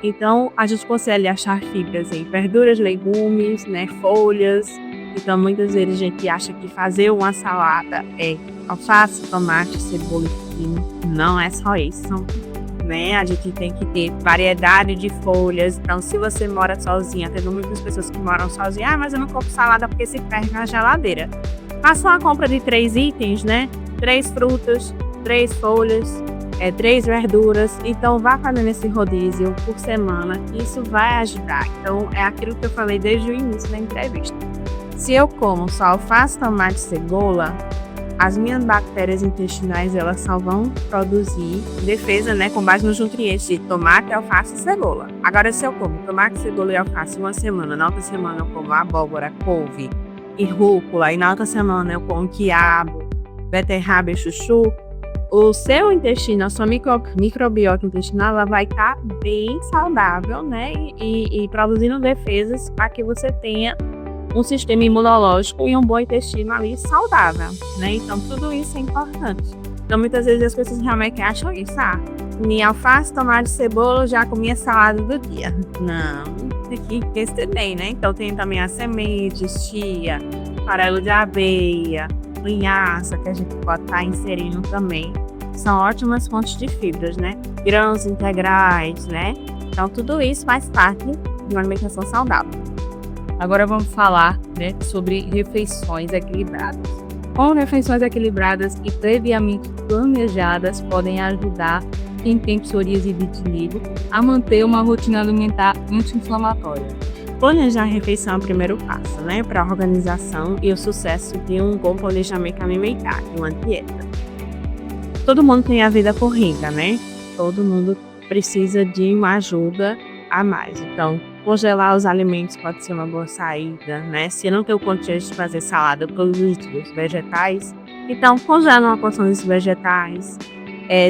Então, a gente consegue achar fibras em verduras, legumes, né? Folhas. Então, muitas vezes a gente acha que fazer uma salada é alface, tomate, cebola e pepino. Não é só isso, né? A gente tem que ter variedade de folhas. Então, se você mora sozinha, tem muitas pessoas que moram sozinhas, mas eu não compro salada porque se perde na geladeira. Faça uma compra de 3 itens, né? 3 frutas, 3 folhas, 3 verduras. Então, vá fazendo esse rodízio por semana. Isso vai ajudar. Então, é aquilo que eu falei desde o início da entrevista. Se eu como só alface, tomate e cebola, as minhas bactérias intestinais elas só vão produzir defesa, né, com base nos nutrientes de tomate, alface e cebola. Agora, se eu como tomate, cebola e alface uma semana, na outra semana eu como abóbora, couve e rúcula, e na outra semana eu como quiabo, beterraba e chuchu, o seu intestino, a sua microbiota intestinal, ela vai estar bem saudável, né, e produzindo defesas para que você tenha um sistema imunológico e um bom intestino ali saudável, né? Então, tudo isso é importante. Então, muitas vezes as pessoas realmente acham isso. Comi alface, tomate, cebola, já comi a salada do dia. Não, tem que exceder, né? Então, tem também as sementes, chia, farelo de aveia, linhaça, que a gente pode estar inserindo também. São ótimas fontes de fibras, né? Grãos integrais, né? Então, tudo isso faz parte de uma alimentação saudável. Agora vamos falar, né, sobre refeições equilibradas. Como refeições equilibradas e previamente planejadas podem ajudar quem tem psoríase e vitiligo a manter uma rotina alimentar anti-inflamatória. Planejar a refeição é o primeiro passo, né, para a organização e o sucesso de um bom planejamento alimentar, de uma dieta. Todo mundo tem a vida corrida, né? Todo mundo precisa de uma ajuda a mais. Então, congelar os alimentos pode ser uma boa saída, né? Se não tem o contexto de fazer salada todos os dias, vegetais, então congela uma porção desses vegetais.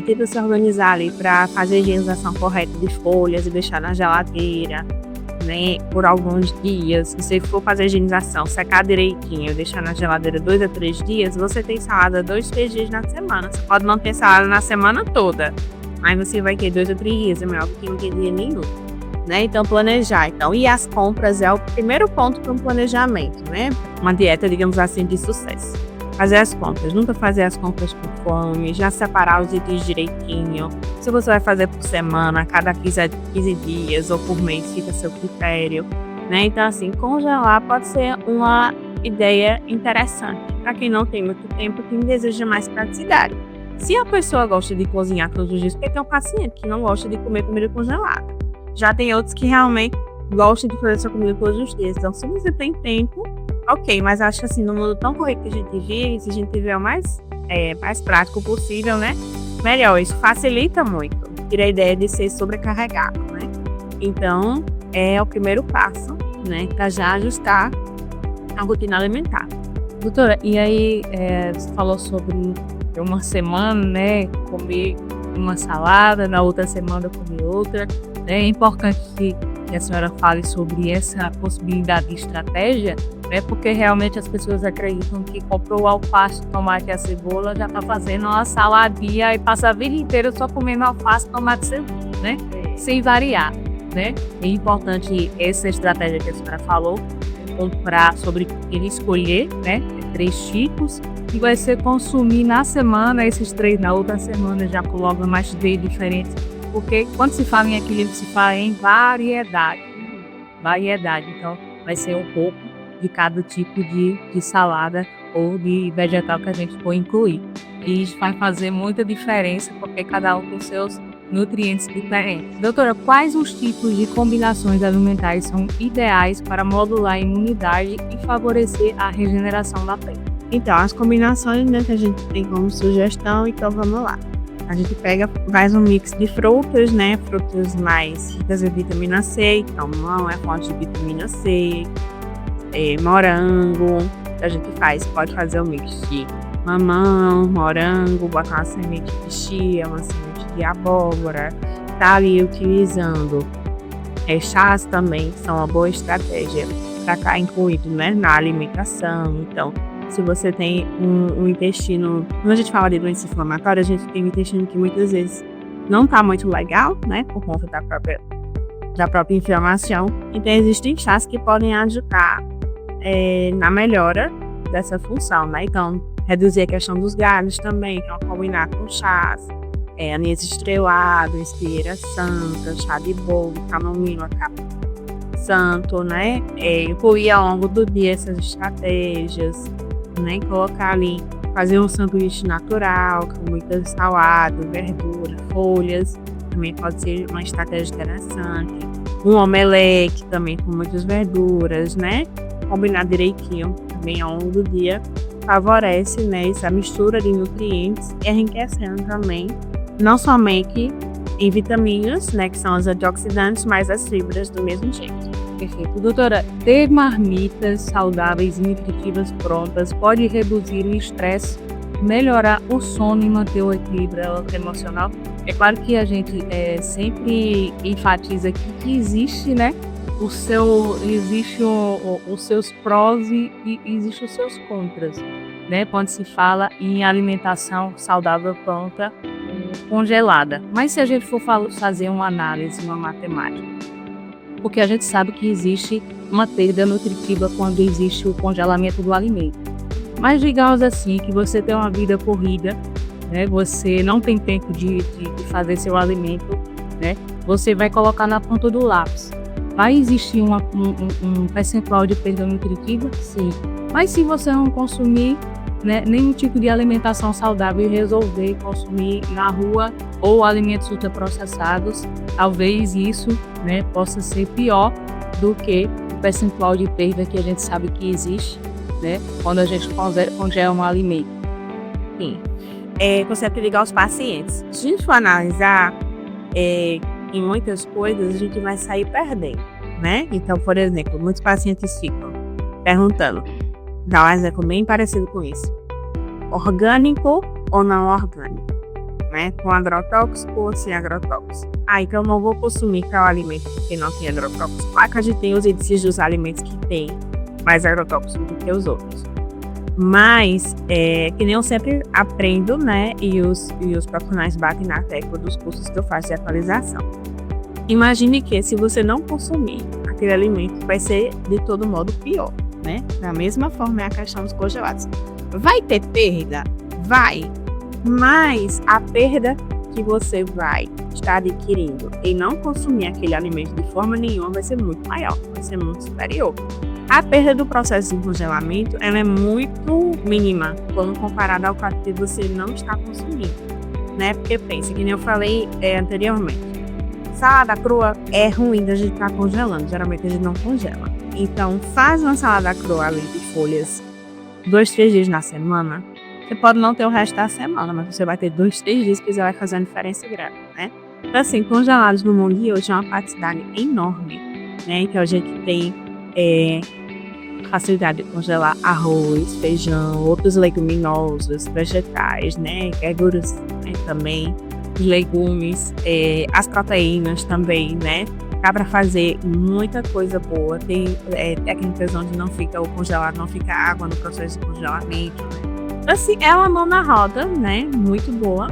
Tenta se organizar ali para fazer a higienização correta de folhas e deixar na geladeira, né? Por alguns dias. Se você for fazer a higienização, secar direitinho e deixar na geladeira 2 a 3 dias, você tem salada 2 a 3 dias na semana. Você pode não ter salada na semana toda, mas você vai ter 2 a 3 dias, é melhor do que não ter dia nenhum. Né? Então, planejar. E as compras é o primeiro ponto para um planejamento, né? Uma dieta, digamos assim, de sucesso. Fazer as compras. Nunca fazer as compras por fome. Já separar os itens direitinho. Se você vai fazer por semana, a cada 15 dias ou por mês, fica a seu critério. Né? Então, assim, congelar pode ser uma ideia interessante. Para quem não tem muito tempo, quem deseja mais praticidade. Se a pessoa gosta de cozinhar todos os dias, porque tem um paciente que não gosta de comer comida congelada. Já tem outros que realmente gostam de fazer sua comida todos os dias. Então, se você tem tempo, ok. Mas acho que assim, no mundo tão corrido que a gente vive, se a gente tiver o mais prático possível, né? Melhor. Isso facilita muito. Tira a ideia de ser sobrecarregado, né? Então, é o primeiro passo, né? Para já ajustar a rotina alimentar. Doutora, e aí você falou sobre uma semana, né? Comer uma salada, na outra semana comer outra. É importante que a senhora fale sobre essa possibilidade de estratégia, né? Porque realmente as pessoas acreditam que comprou o alface, o tomate e a cebola, já está fazendo uma saladinha e passa a vida inteira só comendo alface, tomate e cebola, né? Sem variar, né? É importante essa estratégia que a senhora falou, comprar sobre ele escolher, né? 3 tipos e vai ser consumir na semana esses 3, na outra semana já coloca mais 3 diferentes. Porque quando se fala em equilíbrio, se fala em variedade. Então, vai ser um pouco de cada tipo de salada ou de vegetal que a gente for incluir. E isso vai fazer muita diferença, porque cada um tem seus nutrientes diferentes. Doutora, quais os tipos de combinações alimentares são ideais para modular a imunidade e favorecer a regeneração da pele? Então, as combinações, né, que a gente tem como sugestão, então vamos lá. A gente faz um mix de frutas, né? Frutas mais ricas em vitamina C. Então, mamão é fonte de vitamina C. Morango. A gente pode fazer um mix de mamão, morango, botar uma semente de chia, uma semente de abóbora. Tá ali utilizando chás também, que são uma boa estratégia para estar incluído, né, na alimentação. Então, se você tem um intestino, quando a gente fala de doença inflamatória, a gente tem um intestino que muitas vezes não está muito legal, né, por conta da própria inflamação. Então, existem chás que podem ajudar na melhora dessa função, né? Então, reduzir a questão dos gases também, então combinar com chás, anis estrelado, espira santa, chá de boldo, camomila, capim santo, né? Incluir ao longo do dia essas estratégias, né? Colocar ali, fazer um sanduíche natural, com muita salada, verdura, folhas, também pode ser uma estratégia interessante. Um omelete também com muitas verduras, né? Combinar direitinho também ao longo do dia, favorece, né, essa mistura de nutrientes, enriquecendo também, não somente em vitaminas, né, que são os antioxidantes, mas as fibras do mesmo jeito. Perfeito. Doutora, ter marmitas saudáveis e nutritivas prontas pode reduzir o estresse, melhorar o sono e manter o equilíbrio emocional? É claro que a gente sempre enfatiza aqui que existe, né, os seus prós e existe os seus contras, né, quando se fala em alimentação saudável pronta congelada. Mas se a gente for fazer uma análise, uma matemática, porque a gente sabe que existe uma perda nutritiva quando existe o congelamento do alimento. Mas digamos assim, que você tem uma vida corrida, né, você não tem tempo de fazer seu alimento, né, você vai colocar na ponta do lápis. Vai existir um percentual de perda nutritiva? Sim. Mas se você não consumir, né, nenhum tipo de alimentação saudável e resolver consumir na rua ou alimentos ultraprocessados, talvez isso, né, possa ser pior do que o percentual de perda que a gente sabe que existe, né, quando a gente congela um alimento. Sim. Eu sempre digo aos pacientes, se a gente for analisar em muitas coisas, a gente vai sair perdendo, né? Então, por exemplo, muitos pacientes ficam perguntando, dá um exemplo bem parecido com isso, orgânico ou não orgânico, né? Com agrotóxico ou sem agrotóxico. Então eu não vou consumir tal alimento que não tem agrotóxico. Claro que a gente tem os índices dos alimentos que tem mais agrotóxico do que os outros. Mas, que nem eu sempre aprendo, né? E os profissionais batem na tecla dos cursos que eu faço de atualização. Imagine que se você não consumir aquele alimento, vai ser de todo modo pior, né? Da mesma forma é a questão dos congelados. Vai ter perda? Vai. Mas a perda que você vai estar adquirindo em não consumir aquele alimento de forma nenhuma vai ser muito maior, vai ser muito superior. A perda do processo de congelamento ela é muito mínima quando comparada ao fato de você não estar consumindo, né? Porque pensa, que nem eu falei anteriormente, salada crua é ruim da gente estar congelando, geralmente a gente não congela. Então faz uma salada crua ali de folhas 2, 3 dias na semana. Você pode não ter o resto da semana, mas você vai ter 2, 3 dias que você vai fazer uma diferença grande, né? Então assim, congelados no mundo de hoje é uma praticidade enorme, né? Então a gente tem facilidade de congelar arroz, feijão, outros leguminosos, vegetais, né, verduras, né, também, legumes, as proteínas também, né, dá para fazer muita coisa boa. Tem técnicas onde não fica o congelado, não fica água no processo de congelamento, né. Assim, é uma mão na roda, né, muito boa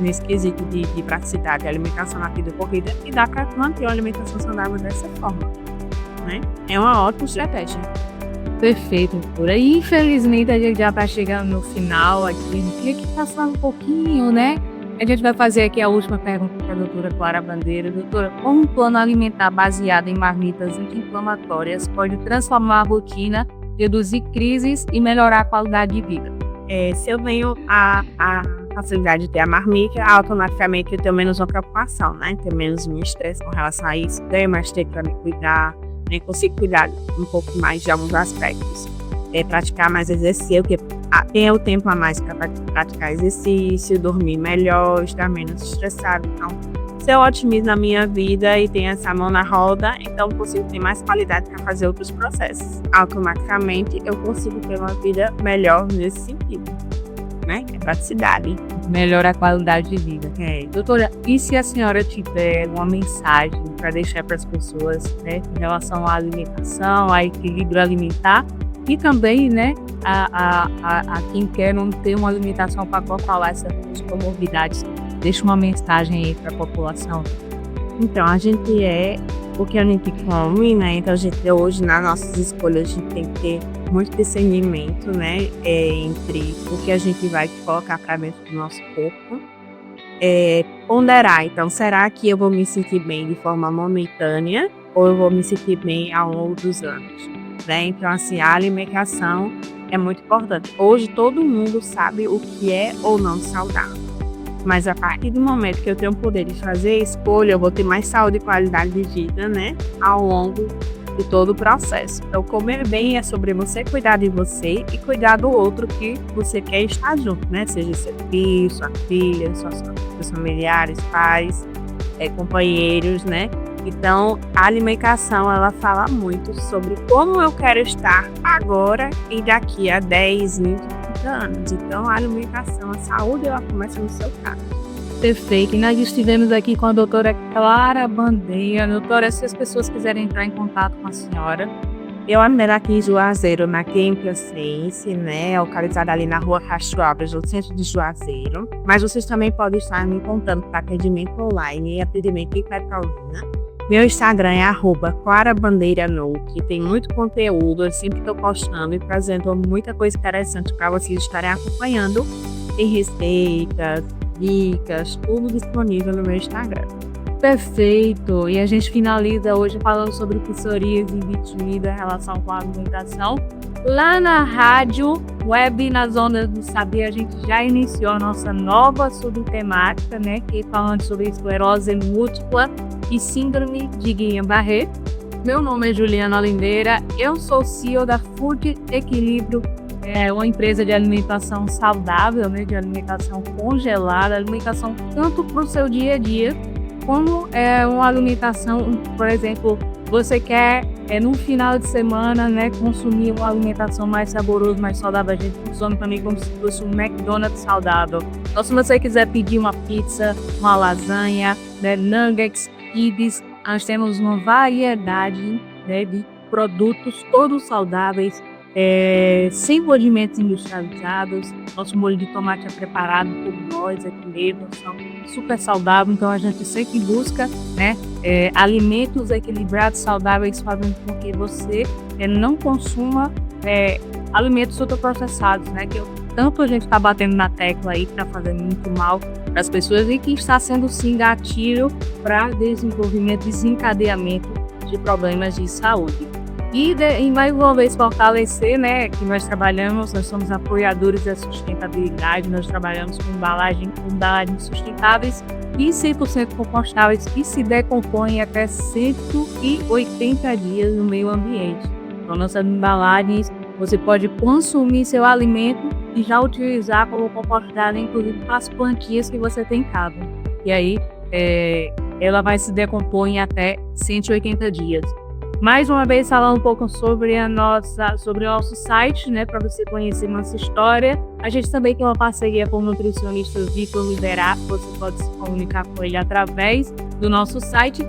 nesse quesito de praticidade de alimentação na vida corrida e dá para manter uma alimentação saudável dessa forma. Né? É uma ótima estratégia. Perfeito, doutora. E infelizmente a gente já está chegando no final aqui. Queria que passasse um pouquinho, né? A gente vai fazer aqui a última pergunta para a doutora Clara Bandeira. Doutora, como um plano alimentar baseado em marmitas anti-inflamatórias pode transformar a rotina, reduzir crises e melhorar a qualidade de vida? Se eu tenho a facilidade de ter a marmita, automaticamente eu tenho menos uma preocupação, né? Tenho menos um estresse com relação a isso, tenho mais tempo para me cuidar, né? Consigo cuidar um pouco mais de alguns aspectos. Praticar mais exercício, porque tem o tempo a mais para praticar exercício, dormir melhor, estar menos estressado. Então, se eu otimizo a minha vida e tenho essa mão na roda, então eu consigo ter mais qualidade para fazer outros processos. Automaticamente, eu consigo ter uma vida melhor nesse sentido, né? É praticidade. Melhora a qualidade de vida. Doutora, e se a senhora tiver uma mensagem para deixar para as pessoas, né, em relação à alimentação, ao equilíbrio alimentar e também, né, a quem quer não ter uma alimentação para controlar essas comorbidades? Deixa uma mensagem aí para a população. Então, a gente o que a gente come, né? Então, a gente hoje, nas nossas escolhas, a gente tem que ter muito discernimento, né? Entre o que a gente vai colocar para dentro do nosso corpo. Ponderar. Então, será que eu vou me sentir bem de forma momentânea ou eu vou me sentir bem ao longo dos anos? Né? Então, assim, a alimentação é muito importante. Hoje, todo mundo sabe o que é ou não saudável. Mas a partir do momento que eu tenho o poder de fazer escolha, eu vou ter mais saúde e qualidade de vida, né? Ao longo de todo o processo. Então, comer bem é sobre você cuidar de você e cuidar do outro que você quer estar junto, né? Seja seu filho, sua filha, seus familiares, pais, companheiros, né? Então, a alimentação, ela fala muito sobre como eu quero estar agora e daqui a 10, 20, 30 anos. Então, a alimentação, a saúde, ela começa no seu carro. Perfeito. E nós estivemos aqui com a doutora Clara Bandeira. Doutora, se as pessoas quiserem entrar em contato com a senhora. Eu moro aqui em Juazeiro, na Clínica Sense, né, localizada ali na rua Cachoabras, no centro de Juazeiro. Mas vocês também podem estar me encontrando para atendimento online e atendimento em Petrolina. Meu Instagram é @clarabandeirano, que tem muito conteúdo, eu sempre estou postando e trazendo muita coisa interessante para vocês estarem acompanhando. Tem receitas, dicas, tudo disponível no meu Instagram. Perfeito. E a gente finaliza hoje falando sobre psoríase e vitiligo em relação com a alimentação. Lá na rádio web, nas ondas do saber, a gente já iniciou a nossa nova subtemática, né? Que é falando sobre esclerose múltipla e síndrome de Guillain-Barré. Meu nome é Juliana Olindeira, eu sou CEO da Food Equilíbrio, uma empresa de alimentação saudável, né? De alimentação congelada, alimentação tanto para o seu dia a dia, como uma alimentação, por exemplo, você quer no final de semana, né, consumir uma alimentação mais saborosa, mais saudável, a gente funciona também como se fosse um McDonald's saudável. Então, se você quiser pedir uma pizza, uma lasanha, né, nuggets, kids, nós temos uma variedade, né, de produtos todos saudáveis, sem condimentos industrializados. Nosso molho de tomate é preparado por nós aqui mesmo, são super saudável, então a gente sempre busca, né, alimentos equilibrados, saudáveis, fazendo com que você não consuma alimentos ultraprocessados, né, que tanto a gente está batendo na tecla aí, que está fazendo muito mal para as pessoas e que está sendo sim gatilho para desenvolvimento, desencadeamento de problemas de saúde. E mais uma vez fortalecer, né, que nós somos apoiadores da sustentabilidade, nós trabalhamos com embalagens sustentáveis e 100% compostáveis que se decompõem até 180 dias no meio ambiente. Então, nossas embalagens, você pode consumir seu alimento e já utilizar como compostagem, inclusive para as plantinhas que você tem em casa. E aí, ela vai se decompor em até 180 dias. Mais uma vez falando um pouco sobre o nosso site, né, para você conhecer nossa história. A gente também tem uma parceria com o nutricionista Vitor Liberato, você pode se comunicar com ele através do nosso site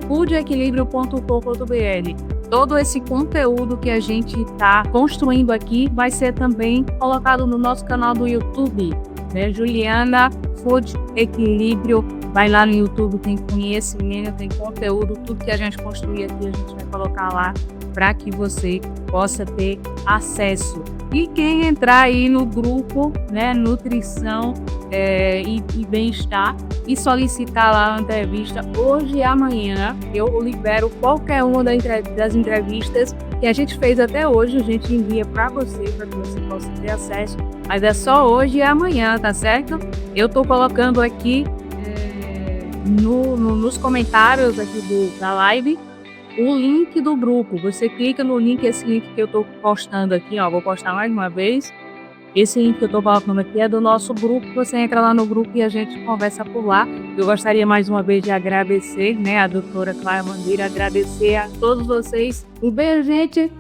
foodequilibrio.com.br. Todo esse conteúdo que a gente está construindo aqui vai ser também colocado no nosso canal do YouTube, né, Juliana Food Equilíbrio. Vai lá no YouTube, tem conhecimento, tem conteúdo, tudo que a gente construir aqui a gente vai colocar lá para que você possa ter acesso. E quem entrar aí no grupo, né, Nutrição e Bem-Estar e solicitar lá a entrevista hoje e amanhã, eu libero qualquer uma das entrevistas que a gente fez até hoje, a gente envia para você que você possa ter acesso, mas é só hoje e amanhã, tá certo? Eu tô colocando aqui nos comentários aqui da live o link do grupo. Você clica no link, esse link que eu tô postando aqui, ó, vou postar mais uma vez. Esse link que eu tô colocando aqui é do nosso grupo, você entra lá no grupo e a gente conversa por lá. Eu gostaria mais uma vez de agradecer, né, a doutora Clara Bandeira, agradecer a todos vocês. Um beijo, gente!